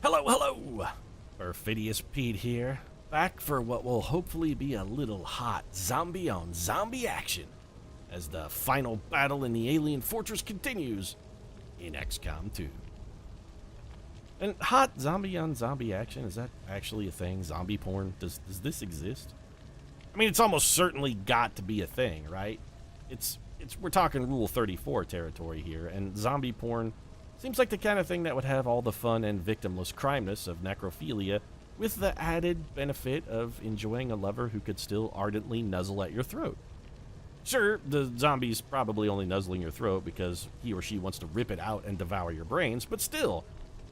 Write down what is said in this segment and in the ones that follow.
Hello, hello! Perfidious Pete here, back for what will hopefully be a little hot zombie on zombie action as the final battle in the alien fortress continues in XCOM 2. And hot zombie on zombie action, is that actually a thing? Zombie porn? Does this exist? I mean, it's almost certainly got to be a thing, right? We're talking Rule 34 territory here, and zombie porn seems like the kind of thing that would have all the fun and victimless crimeness of necrophilia, with the added benefit of enjoying a lover who could still ardently nuzzle at your throat. Sure, the zombie's probably only nuzzling your throat because he or she wants to rip it out and devour your brains, but still,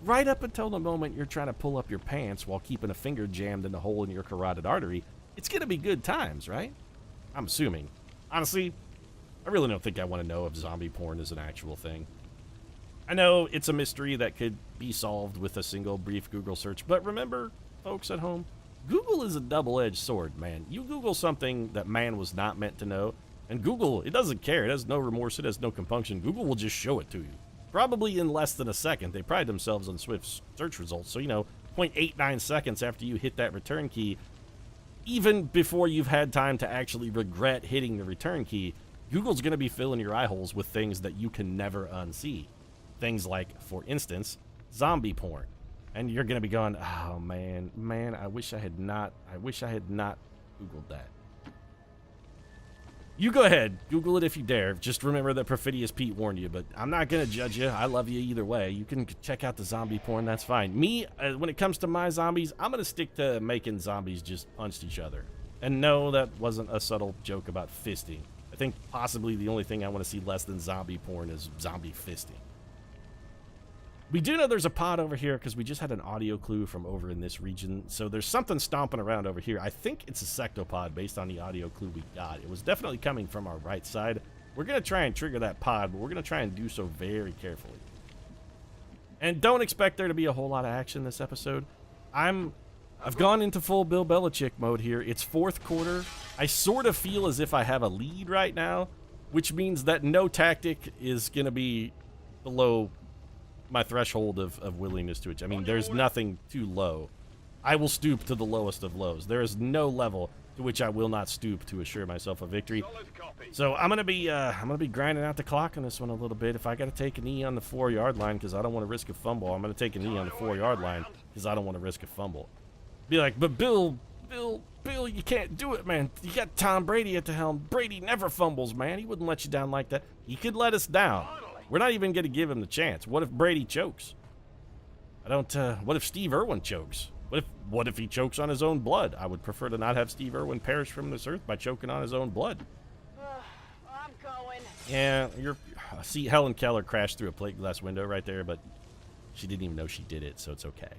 right up until the moment you're trying to pull up your pants while keeping a finger jammed in the hole in your carotid artery, it's gonna be good times, right? I'm assuming. Honestly, I really don't think I want to know if zombie porn is an actual thing. I know it's a mystery that could be solved with a single brief Google search, but remember, folks at home, Google is a double-edged sword, man. You Google something that man was not meant to know, and Google, it doesn't care. It has no remorse. It has no compunction. Google will just show it to you. Probably in less than a second. They pride themselves on swift search results. So, 0.89 seconds after you hit that return key, even before you've had time to actually regret hitting the return key, Google's going to be filling your eye holes with things that you can never unsee. Things like, for instance, zombie porn. And you're going to be going, oh, man, I wish I had not Googled that. You go ahead, Google it if you dare. Just remember that Perfidious Pete warned you, but I'm not going to judge you. I love you either way. You can check out the zombie porn, that's fine. Me, when it comes to my zombies, I'm going to stick to making zombies just punch each other. And no, that wasn't a subtle joke about fisting. I think possibly the only thing I want to see less than zombie porn is zombie fisting. We do know there's a pod over here because we just had an audio clue from over in this region. So there's something stomping around over here. I think it's a sectopod based on the audio clue we got. It was definitely coming from our right side. We're going to try and trigger that pod, but we're going to try and do so very carefully. And don't expect there to be a whole lot of action this episode. I've gone into full Bill Belichick mode here. It's fourth quarter. I sort of feel as if I have a lead right now, which means that no tactic is going to be below my threshold of willingness to it. I mean, there's nothing too low. I will stoop to the lowest of lows. There is no level to which I will not stoop to assure myself a victory. So I'm gonna be grinding out the clock on this one a little bit. If I got to take a knee on the 4-yard line because I don't want to risk a fumble, I'm gonna take a knee on the 4-yard line because I don't want to risk a fumble. Be like, but Bill, you can't do it, man. You got Tom Brady at the helm. Brady never fumbles, man. He wouldn't let you down like that. He could let us down. We're not even going to give him the chance. What if Brady chokes? What if Steve Irwin chokes? What if he chokes on his own blood? I would prefer to not have Steve Irwin perish from this earth by choking on his own blood. I'm going. Yeah, see, Helen Keller crashed through a plate glass window right there, but she didn't even know she did it, so it's okay.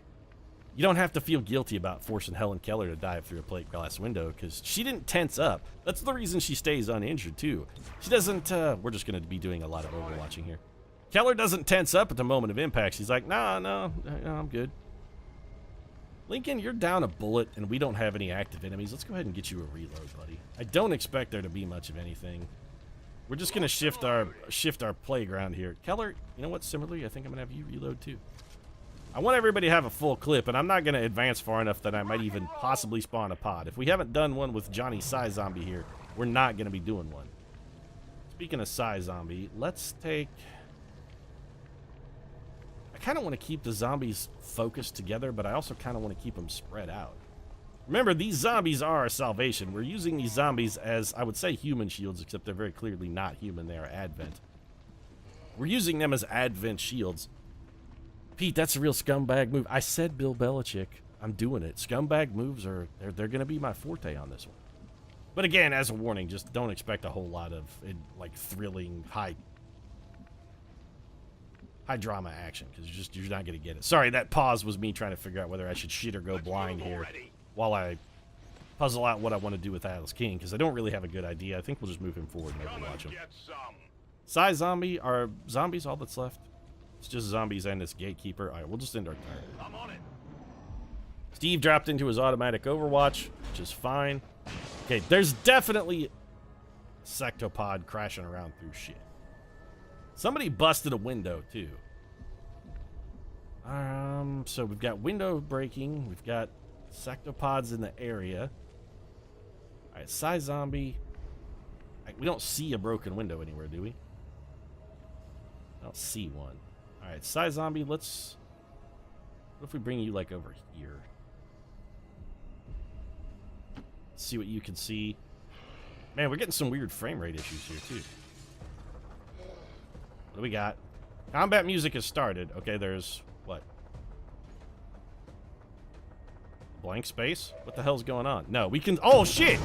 You don't have to feel guilty about forcing Helen Keller to dive through a plate glass window because she didn't tense up. That's the reason she stays uninjured, too. She doesn't, we're just going to be doing a lot of overwatching here. Keller doesn't tense up at the moment of impact. She's like, no, I'm good. Lincoln, you're down a bullet and we don't have any active enemies. Let's go ahead and get you a reload, buddy. I don't expect there to be much of anything. We're just going to shift our playground here. Keller, you know what? Similarly, I think I'm going to have you reload, too. I want everybody to have a full clip, and I'm not going to advance far enough that I might even possibly spawn a pod. If we haven't done one with Johnny Psy Zombie here, we're not going to be doing one. Speaking of Psy Zombie, let's take... I kind of want to keep the zombies focused together, but I also kind of want to keep them spread out. Remember, these zombies are our salvation. We're using these zombies as, I would say, human shields, except they're very clearly not human. They are Advent. We're using them as Advent shields. Pete, that's a real scumbag move. I said Bill Belichick. I'm doing it. Scumbag moves they're going to be my forte on this one. But again, as a warning, just don't expect a whole lot of thrilling, high drama action because you're not going to get it. Sorry, that pause was me trying to figure out whether I should shit or go blind here while I puzzle out what I want to do with Atlas King because I don't really have a good idea. I think we'll just move him forward and overwatch him. Psy Zombie, are zombies all that's left? It's just zombies and this gatekeeper. All right, we'll just end our turn. I'm on it. Steve dropped into his automatic overwatch, which is fine. Okay, there's definitely sectopod crashing around through shit. Somebody busted a window, too. So we've got window breaking. We've got sectopods in the area. All right, Psy Zombie. We don't see a broken window anywhere, do we? I don't see one. All right, Psy Zombie, let's... What if we bring you, like, over here? Let's see what you can see. Man, we're getting some weird frame rate issues here, too. What do we got? Combat music has started. Okay, there's... What? Blank space? What the hell's going on? No, we can... Oh, shit!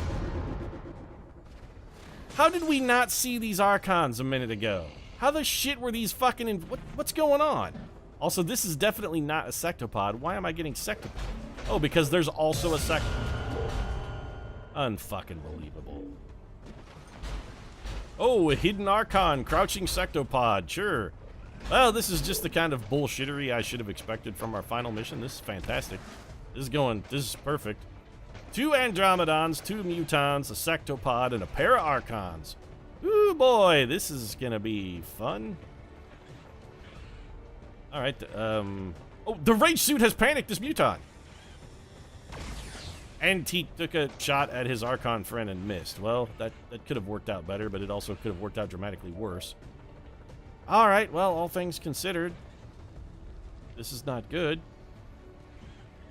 How did we not see these Archons a minute ago? How the shit were these fucking... What's going on? Also, this is definitely not a sectopod. Why am I getting sectopod? Oh, because there's also a unfucking believable. Oh, a hidden Archon, crouching sectopod, sure. Well, this is just the kind of bullshittery I should have expected from our final mission. This is fantastic. This is perfect. 2 Andromedons, 2 Mutons, a sectopod, and a pair of Archons. Ooh, boy, this is gonna be fun. Alright, oh, the rage suit has panicked this Muton! And he took a shot at his Archon friend and missed. Well, that could have worked out better, but it also could have worked out dramatically worse. Alright, well, all things considered, this is not good.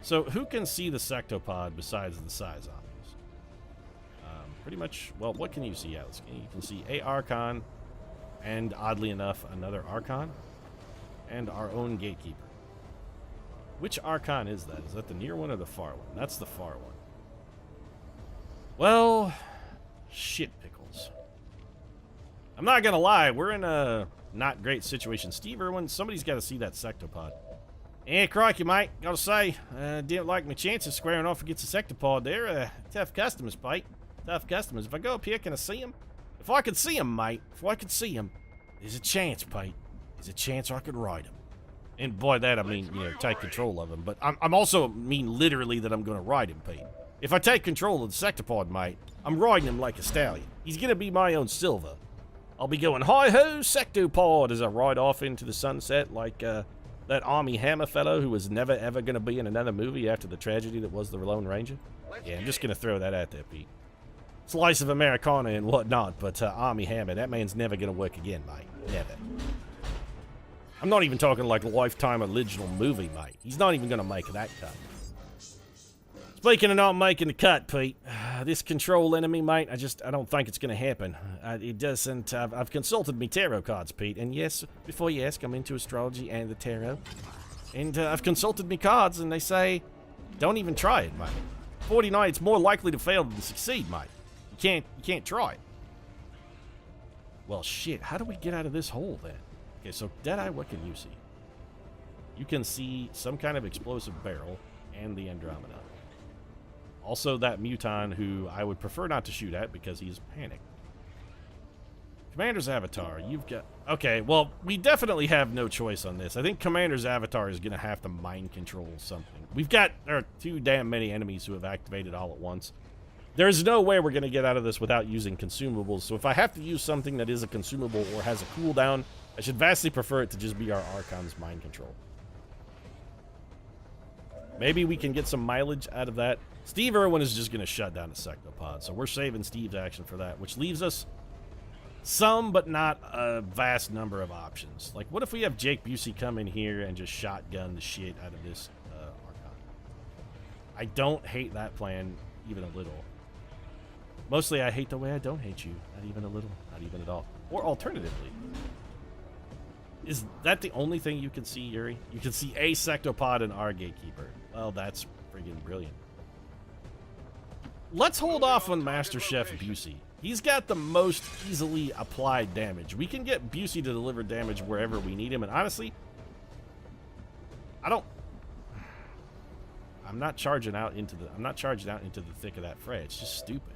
So, who can see the sectopod besides the Psy Zombies? Pretty much, well, what can you see, Alice? You can see a Archon, and oddly enough, another Archon, and our own Gatekeeper. Which Archon is that? Is that the near one or the far one? That's the far one. Well, shit pickles. I'm not gonna lie, we're in a not great situation. Steve Irwin, somebody's got to see that sectopod. Eh, crikey, mate. Gotta say, didn't like my chances squaring off against the sectopod there. Tough customers, Pete. Tough customers. If I go up here, can I see him? If I could see him, mate. If I could see him, there's a chance, Pete. There's a chance I could ride him. And by that, I mean, you know, take control of him. But I'm also mean literally that I'm going to ride him, Pete. If I take control of the sectopod, mate, I'm riding him like a stallion. He's going to be my own Silver. I'll be going, hi-ho, sectopod, as I ride off into the sunset like that Army Hammer fellow who was never, ever going to be in another movie after the tragedy that was the Lone Ranger. Yeah, I'm just going to throw that out there, Pete. Slice of Americana and whatnot, but Army Hammer, that man's never going to work again, mate. Never. I'm not even talking like a lifetime original movie, mate. He's not even going to make that cut. Speaking of not making the cut, Pete, this control enemy, mate, I don't think it's going to happen. It doesn't. I've consulted me tarot cards, Pete, and yes, before you ask, I'm into astrology and the tarot. And I've consulted me cards, and they say, don't even try it, mate. 49, it's more likely to fail than succeed, mate. You can't try it. Well, shit, how do we get out of this hole, then? Okay, so, Deadeye, what can you see? You can see some kind of explosive barrel and the Andromeda. Also, that Muton, who I would prefer not to shoot at because he's panicked. Commander's Avatar, you've got... Okay, well, we definitely have no choice on this. I think Commander's Avatar is going to have to mind control something. There are too damn many enemies who have activated all at once. There's no way we're going to get out of this without using consumables, so if I have to use something that is a consumable or has a cooldown, I should vastly prefer it to just be our Archon's mind control. Maybe we can get some mileage out of that. Steve Irwin is just going to shut down the sectopod, so we're saving Steve's action for that, which leaves us some, but not a vast number of options. Like, what if we have Jake Busey come in here and just shotgun the shit out of this Archon? I don't hate that plan even a little. Mostly, I hate the way I don't hate you. Not even a little. Not even at all. Or alternatively, is that the only thing you can see, Yuri? You can see a sectopod and our Gatekeeper. Well, that's friggin' brilliant. Let's hold off on Master Chef Busey. He's got the most easily applied damage. We can get Busey to deliver damage wherever we need him, and honestly, I'm not charging out into the thick of that fray. It's just stupid.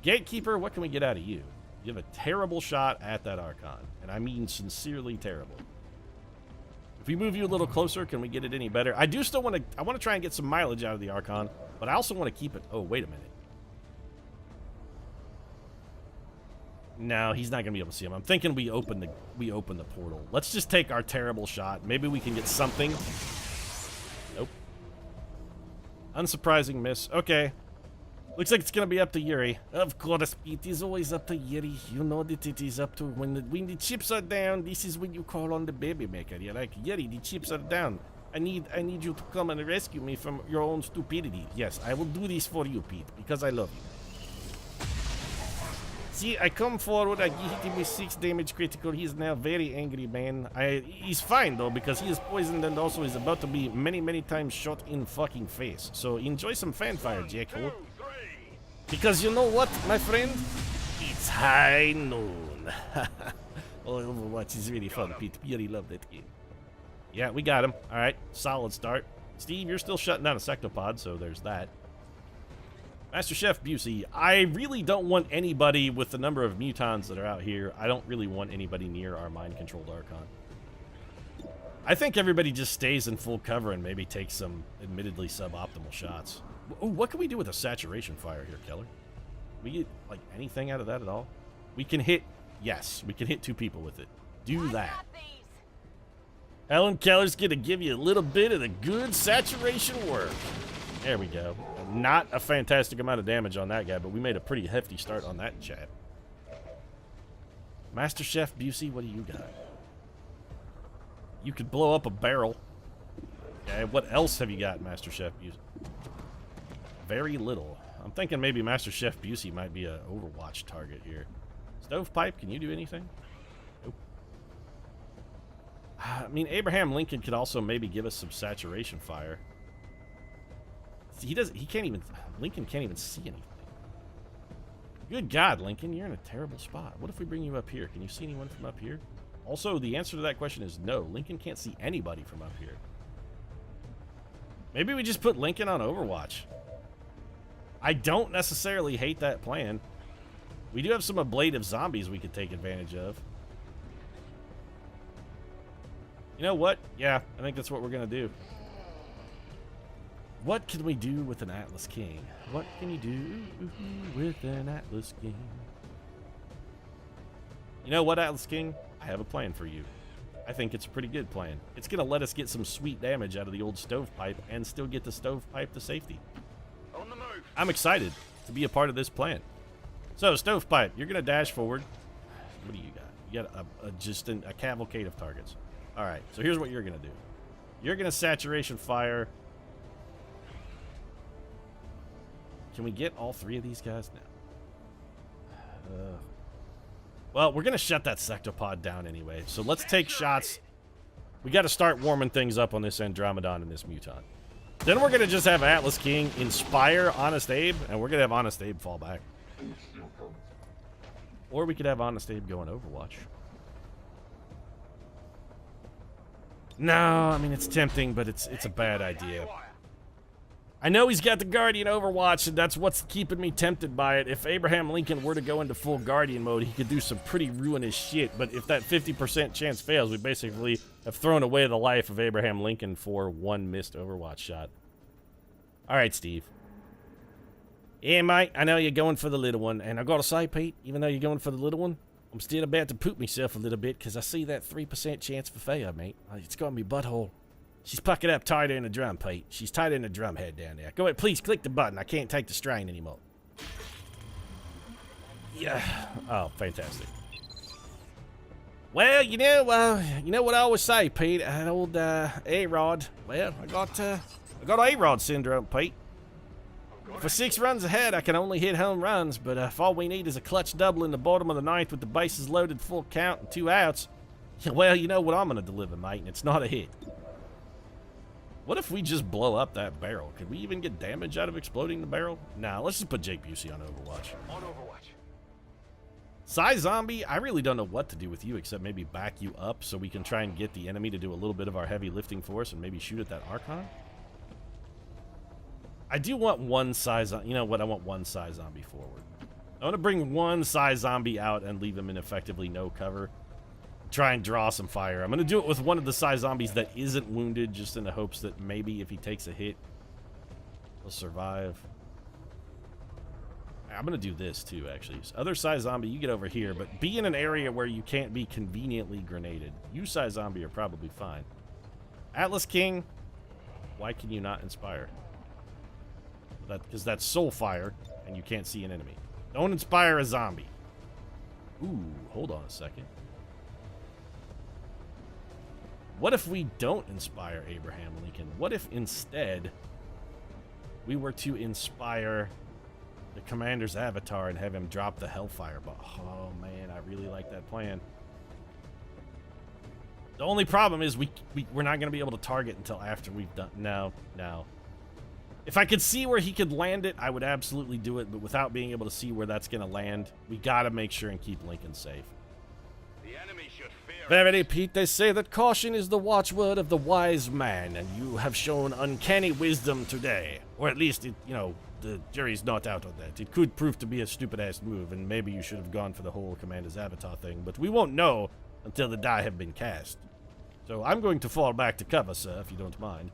Gatekeeper, what can we get out of you? You have a terrible shot at that Archon, and I mean sincerely terrible. If we move you a little closer, can we get it any better? I do still want to... I want to try and get some mileage out of the Archon, but I also want to keep it... Oh, wait a minute. No, he's not gonna be able to see him. I'm thinking we open the portal. Let's just take our terrible shot. Maybe we can get something. Nope. Unsurprising miss. Okay. Looks like it's gonna be up to Yuri. Of course, it is always up to Yuri. You know that it is up to when the chips are down. This is when you call on the baby maker. You're like, Yuri, the chips are down. I need you to come and rescue me from your own stupidity. Yes, I will do this for you, Pete, because I love you. See, I come forward, I hit him with 6 damage critical. He is now very angry, man. He's fine, though, because he is poisoned and also is about to be many, many times shot in fucking face. So enjoy some fanfare, Jackhole. Because you know what, my friend? It's high noon. Oh, Overwatch is really fun, Pete. You really love that game. Yeah, we got him. All right, solid start. Steve, you're still shutting down a sectopod, so there's that. Master Chef Busey, I really don't want anybody with the number of mutons that are out here. I don't really want anybody near our mind-controlled Archon. I think everybody just stays in full cover and maybe takes some admittedly suboptimal shots. Ooh, what can we do with a saturation fire here, Keller? We get, like, anything out of that at all? We can hit... Yes, we can hit 2 people with it. Do that. Helen Keller's gonna give you a little bit of the good saturation work. There we go. Not a fantastic amount of damage on that guy, but we made a pretty hefty start on that chat. Master Chef Busey, what do you got? You could blow up a barrel. Okay, what else have you got, Master Chef Busey? Very little. I'm thinking maybe Master Chef Busey might be an Overwatch target here. Stovepipe, can you do anything? Nope. I mean, Abraham Lincoln could also maybe give us some saturation fire. He can't even, Lincoln can't even see anything. Good God, Lincoln, you're in a terrible spot. What if we bring you up here? Can you see anyone from up here? Also, the answer to that question is no. Lincoln can't see anybody from up here. Maybe we just put Lincoln on Overwatch. I don't necessarily hate that plan. We do have some ablative zombies we could take advantage of. You know what? Yeah, I think that's what we're going to do. What can we do with an Atlas King? What can you do with an Atlas King? You know what, Atlas King? I have a plan for you. I think it's a pretty good plan. It's going to let us get some sweet damage out of the old stovepipe and still get the stovepipe to safety. On the move. I'm excited to be a part of this plan. So, stovepipe, you're going to dash forward. What do you got? You got just a cavalcade of targets. All right, so here's what you're going to do. You're going to saturation fire. Can we get all 3 of these guys now? Well, we're going to shut that sectopod down anyway. So let's take shots. We got to start warming things up on this Andromedon and this Muton. Then we're going to just have Atlas King inspire Honest Abe, and we're going to have Honest Abe fall back. Or we could have Honest Abe go on Overwatch. No, I mean, it's tempting, but it's a bad idea. I know he's got the Guardian Overwatch, and that's what's keeping me tempted by it. If Abraham Lincoln were to go into full Guardian mode, he could do some pretty ruinous shit, but if that 50% chance fails, we basically have thrown away the life of Abraham Lincoln for 1 missed Overwatch shot. Alright, Steve. Yeah, mate, I know you're going for the little one, and I gotta say, Pete, even though you're going for the little one, I'm still about to poop myself a little bit, because I see that 3% chance for failure, mate. It's got me butthole. She's puckered up tighter in the drum, Pete. She's tighter in the drum head down there. Go ahead, please click the button. I can't take the strain anymore. Yeah. Oh, fantastic. Well, you know what I always say, Pete. An old A-Rod. Well, I got A-Rod syndrome, Pete. For 6 runs ahead, I can only hit home runs, but if all we need is a clutch double in the bottom of the 9th with the bases loaded, full count, and 2 outs, well, you know what I'm going to deliver, mate, and it's not a hit. What if we just blow up that barrel? Could we even get damage out of exploding the barrel? Nah, let's just put Jake Busey on Overwatch. On Overwatch. Psy Zombie, I really don't know what to do with you except maybe back you up so we can try and get the enemy to do a little bit of our heavy lifting for us and maybe shoot at that Archon. I do want one Psy Zombie. You know what? I want one Psy Zombie forward. I want to bring one Psy Zombie out and leave him in effectively no cover. Try and draw some fire. I'm going to do it with one of the Psy Zombies that isn't wounded, just in the hopes that maybe if he takes a hit, he'll survive. I'm gonna do this too, actually. So other size zombie, you get over here, but be in an area where you can't be conveniently grenaded. You size zombie are probably fine. Atlas King, why can you not inspire? Because that's soul fire, and you can't see an enemy. Don't inspire a zombie. Ooh, hold on a second. What if we don't inspire Abraham Lincoln? What if instead we were to inspire the commander's avatar and have him drop the Hellfire bomb? Oh man, I really like that plan. The only problem is we're not going to be able to target until after we've done... No. If I could see where he could land it, I would absolutely do it, but without being able to see where that's going to land, we got to make sure and keep Lincoln safe. The enemy should fear Verily, Pete, they say that caution is the watchword of the wise man, and you have shown uncanny wisdom today. Or at least, the jury's not out on that. It could prove to be a stupid-ass move, and maybe you should have gone for the whole Commander's Avatar thing, but we won't know until the die have been cast. So I'm going to fall back to cover, sir, if you don't mind.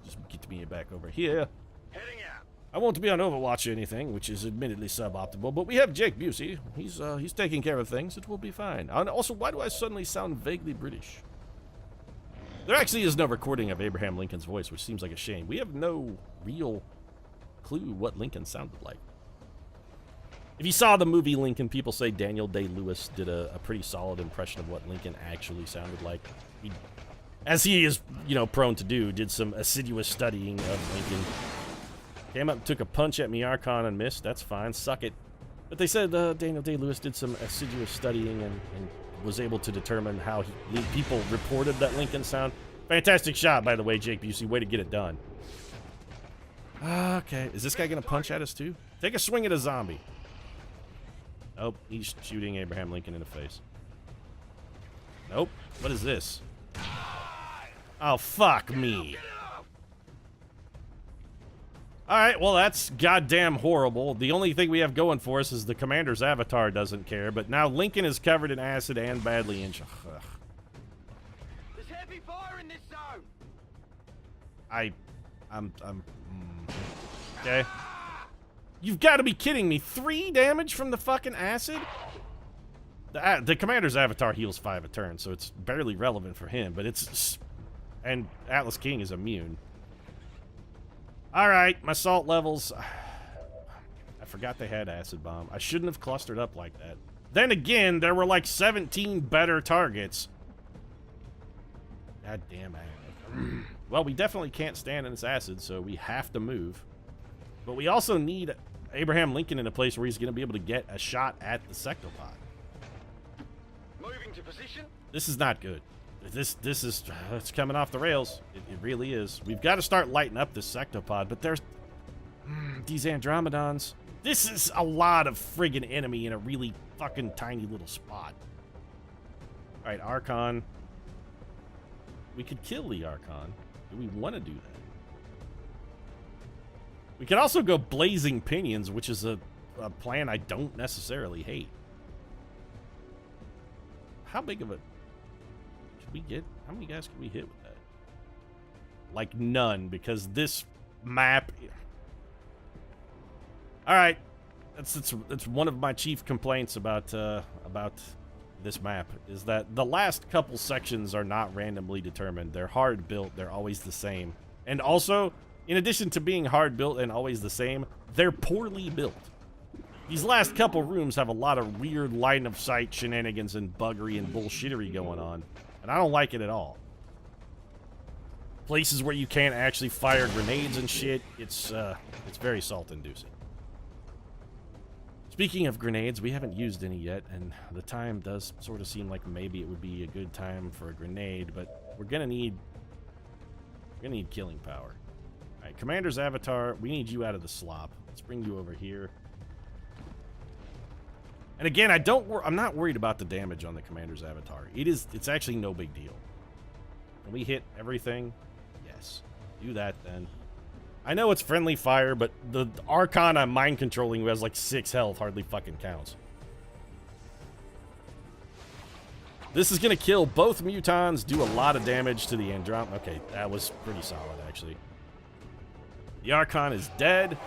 Just get me back over here. heading out. I won't be on Overwatch or anything, which is admittedly suboptimal, but we have Jake Busey. He's taking care of things. It will be fine. And also, why do I suddenly sound vaguely British? There actually is no recording of Abraham Lincoln's voice, which seems like a shame. We have no real clue what Lincoln sounded like. If you saw the movie Lincoln, people say Daniel Day-Lewis did a pretty solid impression of what Lincoln actually sounded like. He, as he is, prone to do, did some assiduous studying of Lincoln. Came up and took a punch at me, Archon, and missed. That's fine. Suck it. But they said Daniel Day-Lewis did some assiduous studying and was able to determine how people reported that Lincoln sound. Fantastic shot, by the way, Jake Busey. Way to get it done. Okay. Is this guy going to punch at us, too? Take a swing at a zombie. Nope. He's shooting Abraham Lincoln in the face. Nope. What is this? Oh, fuck me. Alright, well, that's goddamn horrible. The only thing we have going for us is the commander's avatar doesn't care, but now Lincoln is covered in acid and badly injured. There's heavy fire in this zone. Okay. You've got to be kidding me. 3 damage from the fucking acid? The commander's avatar heals 5 a turn, so it's barely relevant for him, but it's... And Atlas King is immune. Alright, my salt levels... I forgot they had acid bomb. I shouldn't have clustered up like that. Then again, there were like 17 better targets. God damn it. Well, we definitely can't stand in this acid, so we have to move. But we also need Abraham Lincoln in a place where he's going to be able to get a shot at the sectopod. Moving to position. This is not good. This is it's coming off the rails. It really is. We've got to start lighting up this sectopod, but there's these Andromedons. This is a lot of friggin' enemy in a really fucking tiny little spot. All right, Archon. We could kill the Archon. Do we want to do that? We could also go Blazing Pinions, which is a plan I don't necessarily hate. How big of a... Could we get... How many guys could we hit with that? Like, none, because this map... Alright. That's one of my chief complaints about this map, is that the last couple sections are not randomly determined. They're hard built. They're always the same. And also, in addition to being hard built and always the same, they're poorly built. These last couple rooms have a lot of weird line of sight shenanigans and buggery and bullshittery going on, and I don't like it at all. Places where you can't actually fire grenades and shit, it's very salt-inducing. Speaking of grenades, we haven't used any yet, and the time does sort of seem like maybe it would be a good time for a grenade, but we're gonna need killing power. All right, Commander's Avatar, we need you out of the slop. Let's bring you over here. And again, I'm not worried about the damage on the Commander's Avatar. It's actually no big deal. Can we hit everything? Yes. Do that then. I know it's friendly fire, but the Archon I'm mind controlling who has like 6 health hardly fucking counts. This is gonna kill both Mutons, do a lot of damage to the Androm. Okay, that was pretty solid actually. The Archon is dead.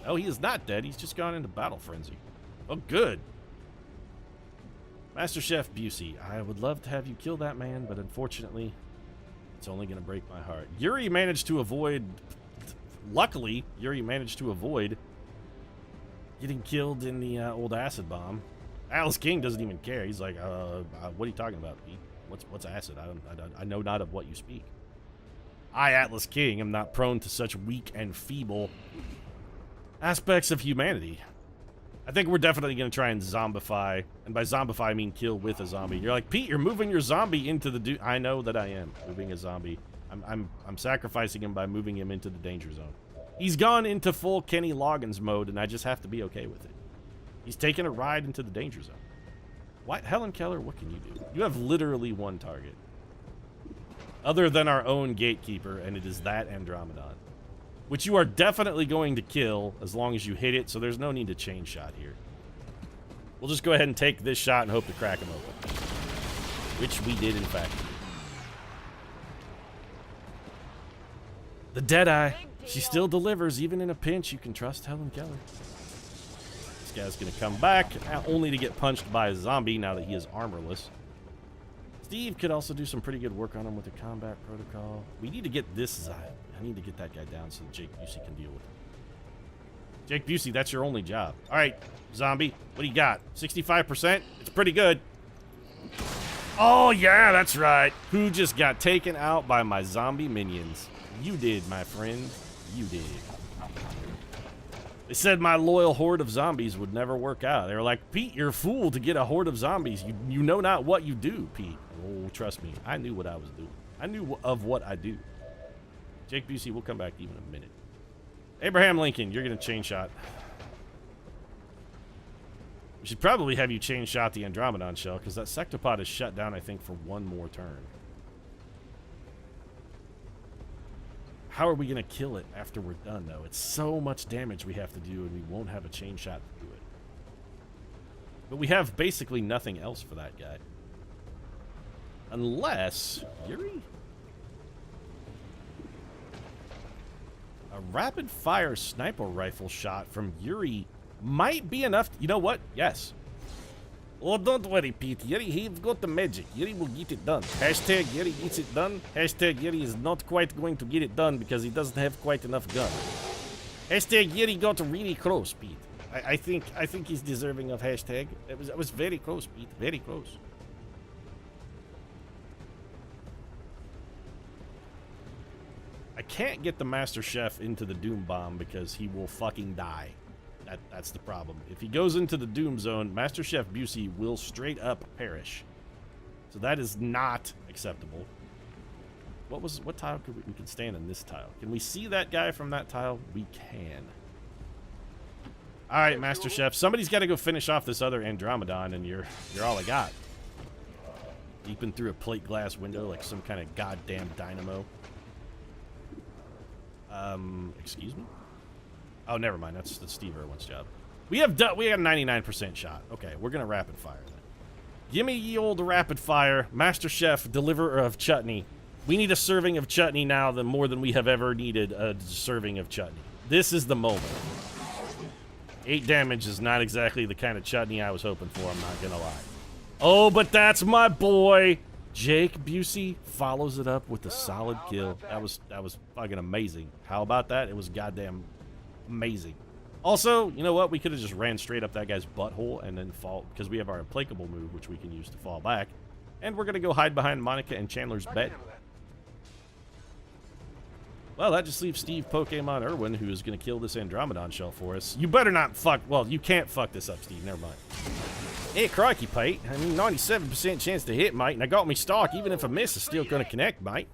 Oh, he is not dead. He's just gone into battle frenzy. Oh, good. Master Chef Busey, I would love to have you kill that man, but unfortunately, it's only going to break my heart. Yuri managed to avoid... Luckily, Yuri managed to avoid getting killed in the old acid bomb. Alice King doesn't even care. He's like, what are you talking about, Pete? What's acid? I know not of what you speak. I, Atlas King, am not prone to such weak and feeble aspects of humanity. I think we're definitely going to try and zombify, and by zombify I mean kill with a zombie. You're like, Pete, you're moving your zombie into the I know that I am moving a zombie. I'm sacrificing him by moving him into the danger zone. He's gone into full Kenny Loggins mode, and I just have to be okay with it. He's taking a ride into the danger zone. What, Helen Keller? What can you do? You have literally one target, other than our own gatekeeper, and it is that Andromedon, which you are definitely going to kill as long as you hit it, so there's no need to chain shot here. We'll just go ahead and take this shot and hope to crack him open, which we did, in fact. The Deadeye. She still delivers, even in a pinch. You can trust Helen Keller. This guy's going to come back, only to get punched by a zombie now that he is armorless. Steve could also do some pretty good work on him with the combat protocol. We need to get this... I need to get that guy down so that Jake Busey can deal with him. Jake Busey, that's your only job. All right, zombie, what do you got? 65%? It's pretty good. Oh, yeah, that's right. Who just got taken out by my zombie minions? You did, my friend. You did. They said my loyal horde of zombies would never work out. They were like, Pete, you're a fool to get a horde of zombies. You know not what you do, Pete. Oh, trust me. I knew what I was doing. I knew of what I do. Jake Busey, we'll come back to you in a minute. Abraham Lincoln, you're going to chain shot. We should probably have you chain shot the Andromedon shell, because that sectopod is shut down, I think, for one more turn. How are we going to kill it after we're done, though? It's so much damage we have to do, and we won't have a chain shot to do it. But we have basically nothing else for that guy. Unless... Yuri? A rapid-fire sniper rifle shot from Yuri might be enough. You know what? Yes. Oh, don't worry, Pete. Yuri, he's got the magic. Yuri will get it done. Hashtag Yuri gets it done. Hashtag Yuri is not quite going to get it done because he doesn't have quite enough gun. Hashtag Yuri got really close, Pete. I think he's deserving of hashtag. It was very close, Pete. Very close. I can't get the Master Chef into the Doom Bomb because he will fucking die. That's the problem. If he goes into the Doom Zone, Master Chef Busey will straight up perish. So that is not acceptable. What tile could we can stand in this tile? Can we see that guy from that tile? We can. All right, Master Chef. Somebody's got to go finish off this other Andromedon, and you're all I got. Deeping through a plate glass window like some kind of goddamn dynamo. Excuse me? Oh, never mind. That's Steve Irwin's job. We got a 99% shot. Okay, we're gonna rapid fire then. Give me ye old rapid fire, Master Chef, deliverer of chutney. We need a serving of chutney now than more than we have ever needed a serving of chutney. This is the moment. 8 damage is not exactly the kind of chutney I was hoping for, I'm not gonna lie. Oh, but that's my boy! Jake Busey follows it up with a solid kill. That was fucking amazing. How about that? It was goddamn amazing. Also, you know what? We could have just ran straight up that guy's butthole and then fall, because we have our implacable move, which we can use to fall back. And we're going to go hide behind Monica and Chandler's bed. Well, that just leaves Steve Pokemon Irwin, who is going to kill this Andromedon shell for us. You better not fuck... Well, you can't fuck this up, Steve. Never mind. Hey, crikey, Pete. I mean, 97% chance to hit, mate, and I got me stock. Even if I miss, it's still going to connect, mate.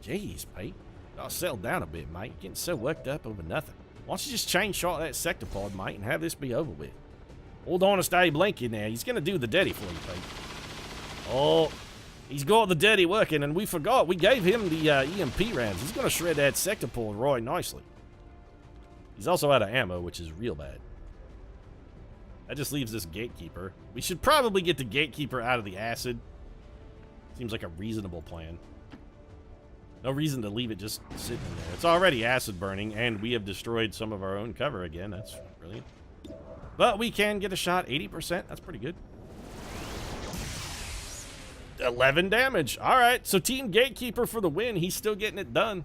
Jeez, Pete. I'll settle down a bit, mate. Getting so worked up over nothing. Why don't you just chain shot that sectopod, mate, and have this be over with? Old Honest Abe Lincoln there. He's going to do the dirty for you, Pete. Oh, he's got the dirty working, and we forgot. We gave him the EMP rounds. He's going to shred that sectopod right nicely. He's also out of ammo, which is real bad. That just leaves this gatekeeper. We should probably get the gatekeeper out of the acid. Seems like a reasonable plan. No reason to leave it just sitting there. It's already acid burning, and we have destroyed some of our own cover again. That's brilliant. But we can get a shot, 80%. That's pretty good. 11 damage. All right, so Team Gatekeeper for the win. He's still getting it done.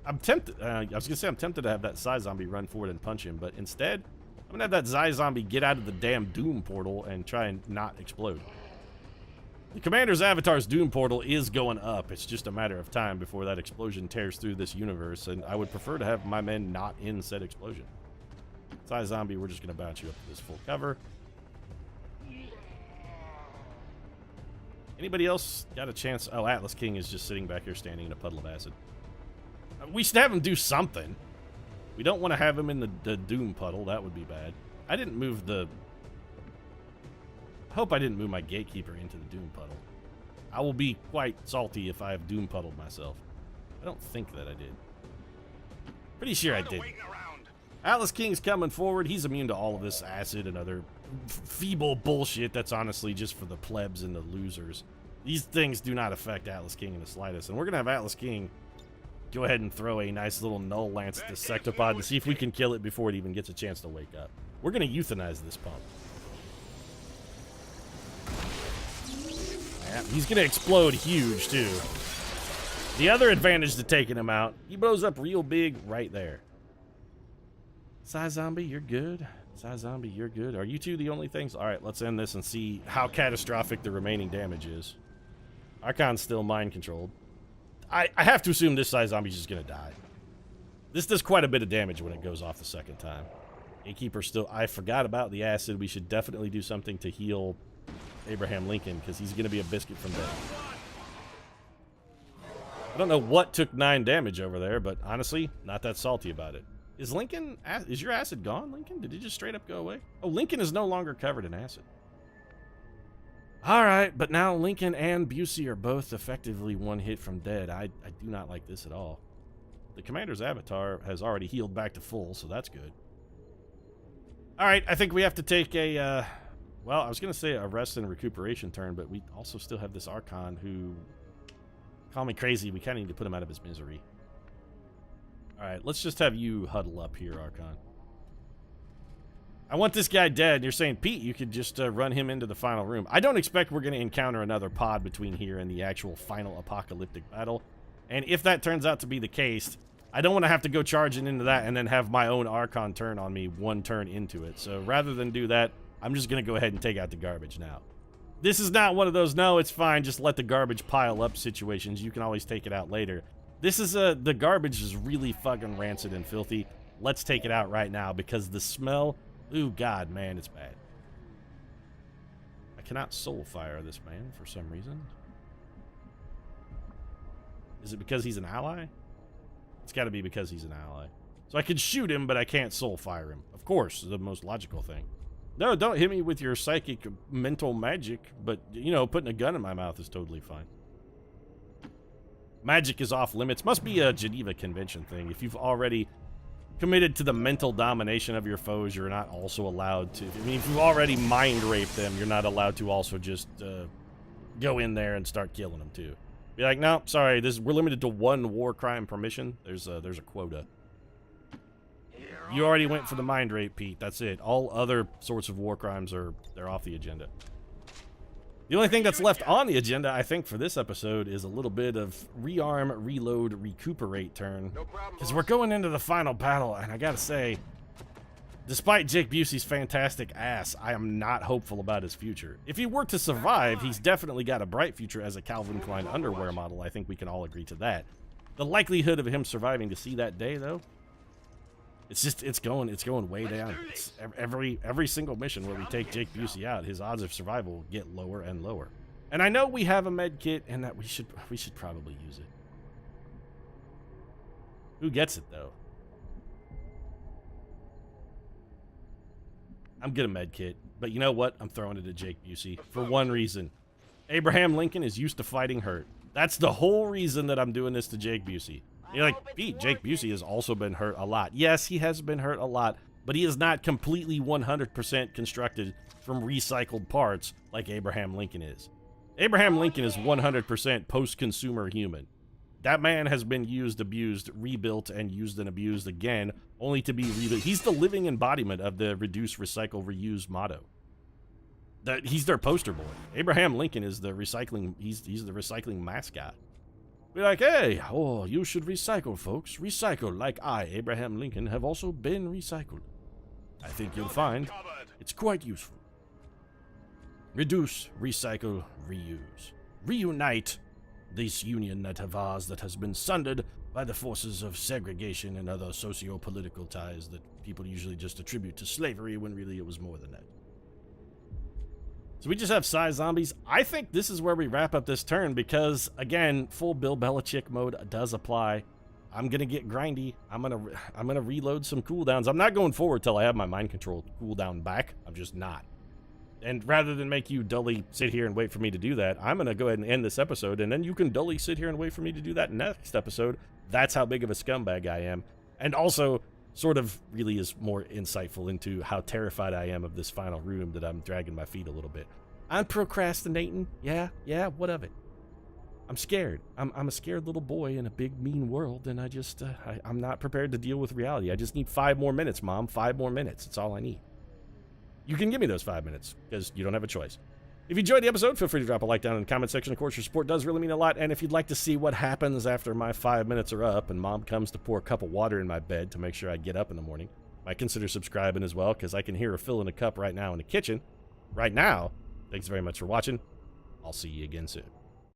I'm tempted. I was going to say I'm tempted to have that Psy Zombie run forward and punch him, but instead, I'm going to have that Psy Zombie get out of the damn Doom portal and try and not explode. The Commander's Avatar's Doom portal is going up. It's just a matter of time before that explosion tears through this universe, and I would prefer to have my men not in said explosion. Psy Zombie, we're just going to bounce you up to this full cover. Anybody else got a chance? Oh, Atlas King is just sitting back here standing in a puddle of acid. We should have him do something. We don't want to have him in the Doom puddle. That would be bad. I didn't move the... I hope I didn't move my Gatekeeper into the Doom puddle. I will be quite salty if I have Doom puddled myself. I don't think that I did. Pretty sure I did. Atlas King's coming forward. He's immune to all of this acid and other feeble bullshit that's honestly just for the plebs and the losers. These things do not affect Atlas King in the slightest. And we're going to have Atlas King go ahead and throw a nice little Null Lance at this Sectopod to see if we can kill it before it even gets a chance to wake up. We're going to euthanize this pump. Yeah, he's going to explode huge, too. The other advantage to taking him out, he blows up real big right there. Psy Zombie, you're good. Psy Zombie, you're good. Are you two the only things? All right, let's end this and see how catastrophic the remaining damage is. Archon's still mind-controlled. I have to assume this Psy Zombie's just going to die. This does quite a bit of damage when it goes off the second time. Gatekeeper still... I forgot about the acid. We should definitely do something to heal Abraham Lincoln, because he's going to be a biscuit from death. I don't know what took 9 damage over there, but honestly, not that salty about it. Is Lincoln... Is your acid gone, Lincoln? Did it just straight up go away? Oh, Lincoln is no longer covered in acid. All right, but now Lincoln and Busey are both effectively one hit from dead. I do not like this at all. The Commander's Avatar has already healed back to full, so that's good. All right, I think we have to take a... well, I was going to say a rest and recuperation turn, but we also still have this Archon who... Call me crazy, we kind of need to put him out of his misery. All right, let's just have you huddle up here, Archon. I want this guy dead. You're saying, Pete, you could just run him into the final room. I don't expect we're going to encounter another pod between here and the actual final apocalyptic battle. And if that turns out to be the case, I don't want to have to go charging into that and then have my own Archon turn on me one turn into it. So rather than do that, I'm just going to go ahead and take out the garbage now. This is not one of those, no, it's fine, just let the garbage pile up situations. You can always take it out later. This is the garbage is really fucking rancid and filthy. Let's take it out right now because the smell... Ooh, God, man, it's bad. I cannot soul fire this man for some reason. Is it because he's an ally? It's got to be because he's an ally. So I can shoot him, but I can't soul fire him. Of course, the most logical thing. No, don't hit me with your psychic mental magic, but, you know, putting a gun in my mouth is totally fine. Magic is off limits. Must be a Geneva Convention thing. If you've already... committed to the mental domination of your foes, you're not also allowed to... I mean, if you've already mind-raped them, you're not allowed to also just go in there and start killing them, too. Be like, no, sorry, we're limited to 1 war crime permission. There's a quota. You already went for the mind rape, Pete. That's it. All other sorts of war crimes they're off the agenda. The only thing that's left on the agenda, I think, for this episode is a little bit of rearm, reload, recuperate turn. Because we're going into the final battle, and I gotta say, despite Jake Busey's fantastic ass, I am not hopeful about his future. If he were to survive, he's definitely got a bright future as a Calvin Klein underwear model. I think we can all agree to that. The likelihood of him surviving to see that day, though, it's going way down. It's every single mission where we take Jake Busey out, his odds of survival get lower and lower. And I know we have a med kit and that we should probably use it. Who gets it though? I'm good at med kit, but you know what? I'm throwing it at Jake Busey for one reason. Abraham Lincoln is used to fighting hurt. That's the whole reason that I'm doing this to Jake Busey. You're like, Pete, Jake Busey has also been hurt a lot. Yes, he has been hurt a lot, but he is not completely 100% constructed from recycled parts like Abraham Lincoln is. Abraham Lincoln is 100% post-consumer human. That man has been used, abused, rebuilt, and used and abused again, only to be rebuilt. He's the living embodiment of the reduce, recycle, reuse motto. He's their poster boy. Abraham Lincoln is the recycling, he's the recycling mascot. Be like, hey, oh, you should recycle, folks. Recycle like I, Abraham Lincoln, have also been recycled. I think you'll find it's quite useful. Reduce, recycle, reuse. Reunite this union of ours that has been sundered by the forces of segregation and other socio-political ties that people usually just attribute to slavery when really it was more than that. So we just have Psy zombies. I think this is where we wrap up this turn because, again, full Bill Belichick mode does apply. I'm gonna get grindy. I'm gonna reload some cooldowns. I'm not going forward till I have my mind control cooldown back. I'm just not. And rather than make you dully sit here and wait for me to do that, I'm gonna go ahead and end this episode, and then you can dully sit here and wait for me to do that next episode. That's how big of a scumbag I am. And also, sort of really is more insightful into how terrified I am of this final room that I'm dragging my feet a little bit. I'm procrastinating. Yeah, what of it? I'm scared. I'm a scared little boy in a big, mean world, and I'm not prepared to deal with reality. I just need 5 more minutes, Mom. 5 more minutes. That's all I need. You can give me those 5 minutes, because you don't have a choice. If you enjoyed the episode, feel free to drop a like down in the comment section. Of course, your support does really mean a lot, and if you'd like to see what happens after my 5 minutes are up and Mom comes to pour a cup of water in my bed to make sure I get up in the morning, might consider subscribing as well, because I can hear her filling a cup right now in the kitchen. Right now. Thanks very much for watching. I'll see you again soon.